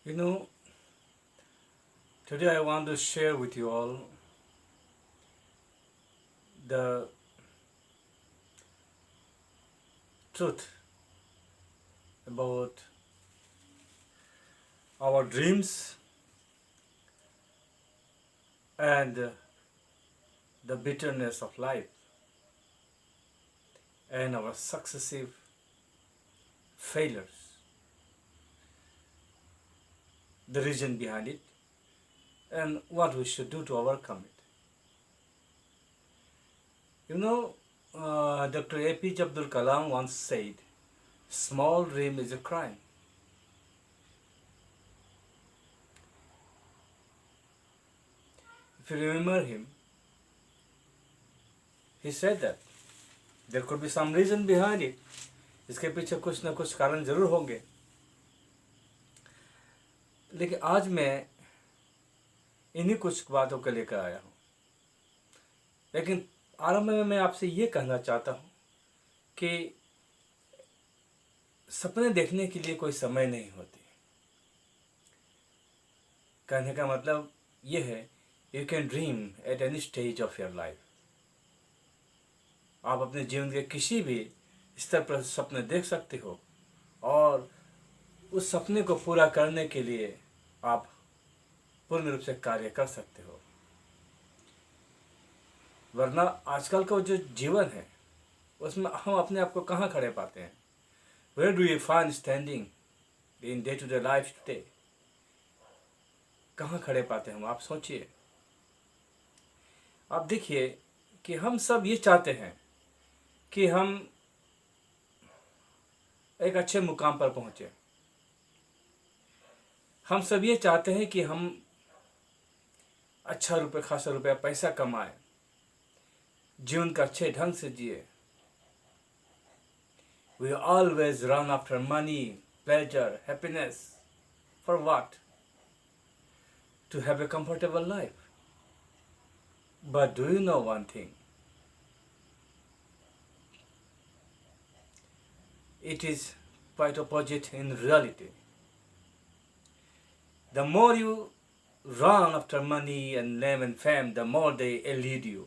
You know, today I want to share with you all the truth about our dreams and the bitterness of life and our successive failures, the reason behind it, and what we should do to overcome it. Dr. APJ Abdul Kalam once said, small dream is a crime. If you remember him, he said that there could be some reason behind it. इसके पीछे कुछ ना कुछ कारण जरूर होंगे, लेकिन आज मैं इन्हीं कुछ बातों को लेकर आया हूँ। लेकिन आरंभ में मैं आपसे ये कहना चाहता हूँ कि सपने देखने के लिए कोई समय नहीं होती। कहने का मतलब ये है, you can dream at any stage of your life. आप अपने जीवन के किसी भी स्तर पर सपने देख सकते हो और उस सपने को पूरा करने के लिए आप पूर्ण रूप से कार्य कर सकते हो। वरना आजकल का जो जीवन है उसमें हम अपने आप को कहाँ खड़े पाते हैं? Where do you find standing in day to day life today? कहाँ खड़े पाते हैं हम? आप सोचिए। आप देखिए कि हम सब ये चाहते हैं कि हम एक अच्छे मुकाम पर पहुंचे। हम सब ये चाहते हैं कि हम अच्छा खासा रुपया पैसा कमाएं, जीवन का अच्छे ढंग से जिए। We always run after money, pleasure, happiness. For what? To have a comfortable life. But do you know one thing? It is quite opposite in reality. The more you run after money and name and fame, the more they elude you.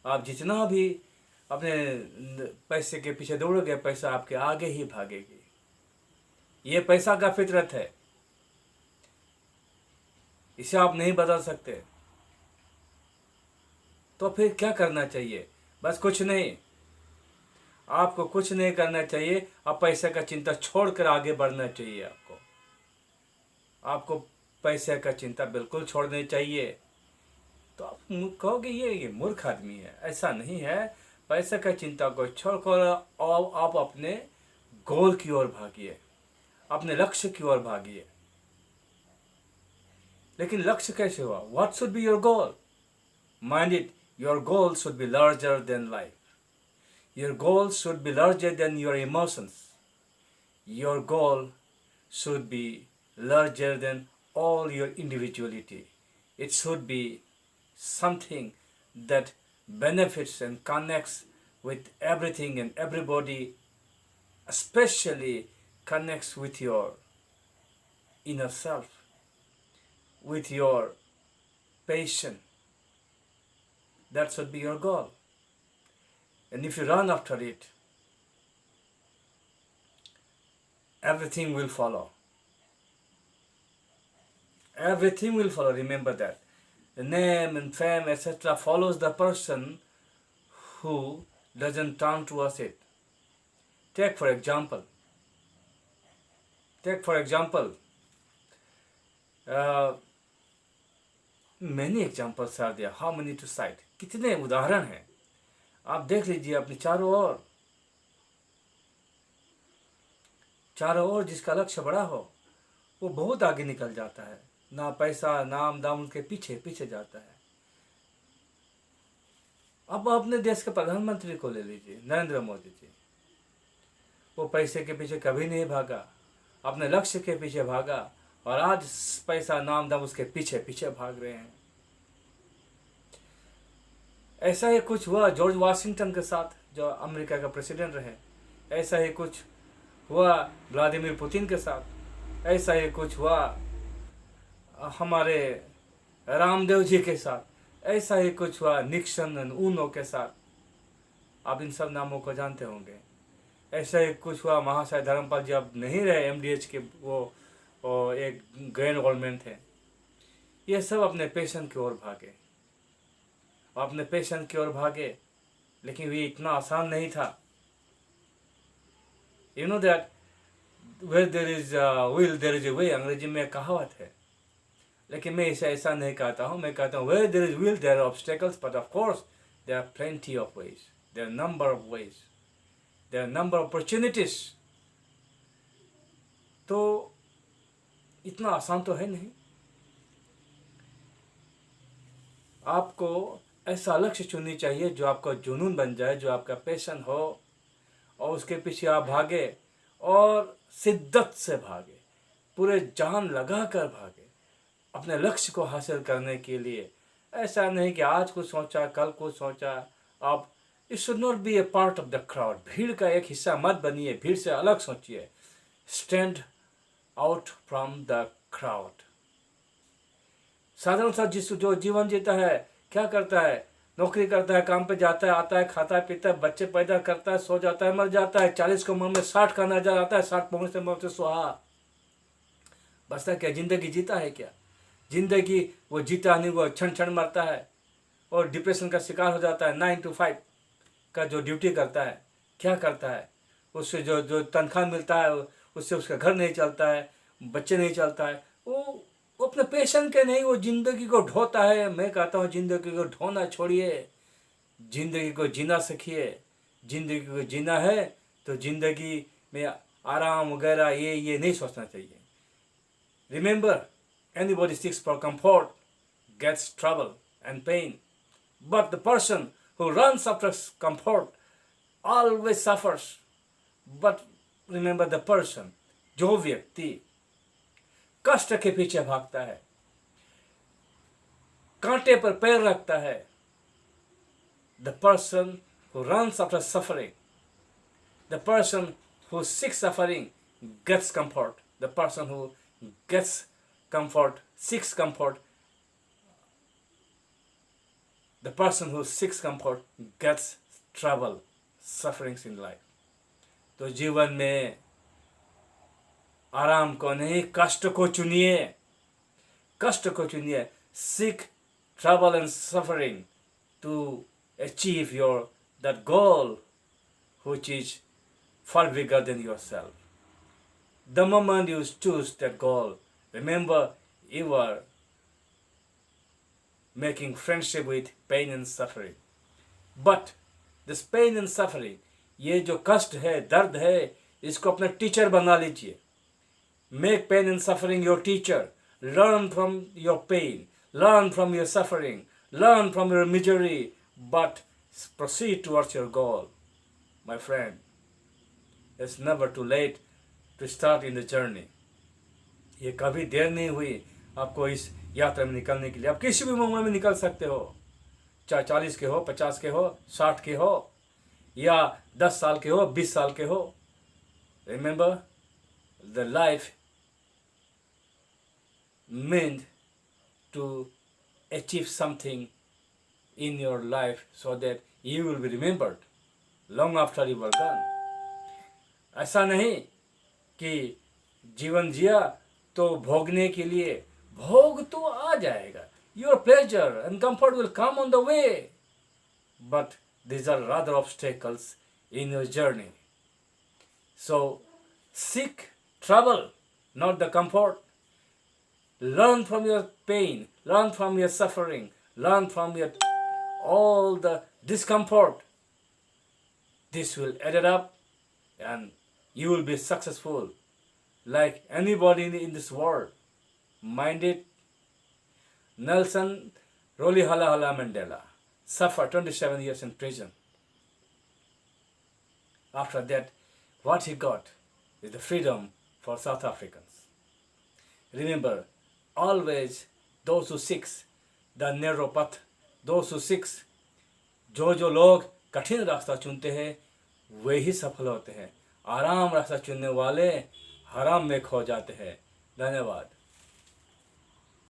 आप जितना भी अपने पैसे के पीछे दौड़ोगे, पैसा आपके आगे ही भागेगी। ये पैसा का फितरत है, इसे आप नहीं बदल सकते। तो फिर क्या करना चाहिए? बस कुछ नहीं, आपको कुछ नहीं करना चाहिए। आप पैसे का चिंता छोड़कर आगे बढ़ना चाहिए। आपको पैसे का चिंता बिल्कुल छोड़नी चाहिए। तो आप कहोगे ये मूर्ख आदमी है। ऐसा नहीं है। पैसे का चिंता को छोड़कर आप अपने गोल की ओर भागिए, अपने लक्ष्य की ओर भागिए। लेकिन लक्ष्य कैसे हुआ? What should be your goal? Mind it, your goal should be larger than life. Your goal should be larger than your emotions. Your goal should be larger than all your individuality. It should be something that benefits and connects with everything and everybody, especially connects with your inner self, with your passion. That should be your goal. And if you run after it, everything will follow. Everything will follow. Remember that. The name and fame, etc. follows the person who doesn't turn towards it. Take for example, many examples are there. How many to cite? कितने उदाहरण हैं? आप देख लीजिए अपने चारों ओर जिसका लक्ष्य बड़ा हो वो बहुत आगे निकल जाता है। ना पैसा नाम दाम के पीछे जाता है। अब अपने देश के प्रधानमंत्री को ले लीजिए, नरेंद्र मोदी जी। वो पैसे के पीछे कभी नहीं भागा, अपने लक्ष्य के पीछे भागा और आज पैसा नाम दाम उसके पीछे भाग रहे हैं। ऐसा ही कुछ हुआ जॉर्ज वाशिंगटन के साथ, जो अमेरिका का प्रेसिडेंट रहे। ऐसा ही कुछ हुआ व्लादिमीर पुतिन के साथ। ऐसा ही कुछ हुआ हमारे रामदेव जी के साथ, ऐसा ही कुछ हुआ निक्सन एंड ऊनो के साथ, आप इन सब नामों को जानते होंगे। ऐसा ही कुछ हुआ महाशय धर्मपाल जी, अब नहीं रहे एमडीएच के, वो एक ग्रैंड ओल्डमैन थे। ये सब अपने पैशन की ओर भागे, अपने पैशन की ओर भागे, लेकिन ये इतना आसान नहीं था। You know that where there is will there is a way, अंग्रेजी में कहावत है, लेकिन मैं इसे ऐसा नहीं कहता हूँ। मैं कहता हूँ where there is will there are obstacles, but of course there are plenty of ways, there are number of ways, there are number of opportunities. तो इतना आसान तो है नहीं। आपको ऐसा लक्ष्य चुननी चाहिए जो आपका जुनून बन जाए, जो आपका पैशन हो, और उसके पीछे आप भागे और शिद्दत से भागे, पूरे जान लगा कर भागे अपने लक्ष्य को हासिल करने के लिए। ऐसा नहीं कि आज कुछ सोचा कल कुछ सोचा। आप it should not be A part of the crowd, भीड़ का एक हिस्सा मत बनिए, भीड़ से अलग सोचिए। Stand out from the crowd. साधारण सा जो जीवन जीता है, क्या करता है? नौकरी करता है, काम पे जाता है, आता है, खाता है, पीता है, बच्चे पैदा करता है, सो जाता है, मर जाता है। 40 की उम्र में 60 का नजर आता है, 60 पहुंचते पहुंचते सुहा। बचता क्या? जिंदगी जीता है क्या? जिंदगी वो जीता नहीं, वो क्षण क्षण मरता है और डिप्रेशन का शिकार हो जाता है। 9 to 5 का जो ड्यूटी करता है, क्या करता है? उससे जो जो तनख्वाह मिलता है, उससे उसका घर नहीं चलता है, बच्चे नहीं चलता है। वो अपने पैशन के नहीं, वो जिंदगी को ढोता है। मैं कहता हूँ जिंदगी को ढोना छोड़िए, जिंदगी को जीना सीखिए। जिंदगी को जीना है तो जिंदगी में आराम वगैरह ये नहीं सोचना चाहिए। Remember, anybody seeks for comfort gets trouble and pain, but the person who runs after comfort always suffers. But remember the person, जो व्यक्ति कष्ट के पीछे भागता है, कांटे पर पैर रखता है, the person who runs after suffering, the person who seeks suffering gets comfort. The person who gets comfort, seeks comfort, the person who seeks comfort gets trouble, sufferings in life. तो जीवन में आराम को नहीं, कष्ट को चुनिए, कष्ट को चुनिए। Seek trouble and suffering to achieve your that goal which is far bigger than yourself. The moment you choose that goal, remember you are making friendship with pain and suffering. But this pain and suffering, ये जो कष्ट है, दर्द है, इसको अपना teacher बना लीजिए। Make pain and suffering your teacher. Learn from your pain, learn from your suffering, learn from your misery, but proceed towards your goal. My friend, it's never too late to start in the journey. ये कभी देर नहीं हुई आपको इस यात्रा में निकलने के लिए। आप किसी भी उम्र में निकल सकते हो, चाहे 40 के हो, 50 के हो, 60 के हो, या 10 साल के हो, 20 साल के हो। Remember, the life meant to achieve something in your life so that you will be remembered long after you were gone. ऐसा नहीं कि जीवन जिया तो भोगने के लिए, भोग तो आ जाएगा। Your pleasure and comfort will come on the way, but these are rather obstacles in your journey. So seek trouble, not the comfort. Learn from your pain, learn from your suffering, learn from your all the discomfort. This will add it up and you will be successful like anybody in this world. Mind it. Nelson Rolihlahla Mandela suffered 27 years in prison. After that, what he got is the freedom for South Africans. Remember, always those who seek the narrow path, those who seek, जो लोग कठिन रास्ता चुनते हैं वे ही सफल होते हैं। आराम रास्ता चुनने वाले हराम में खो जाते हैं। धन्यवाद।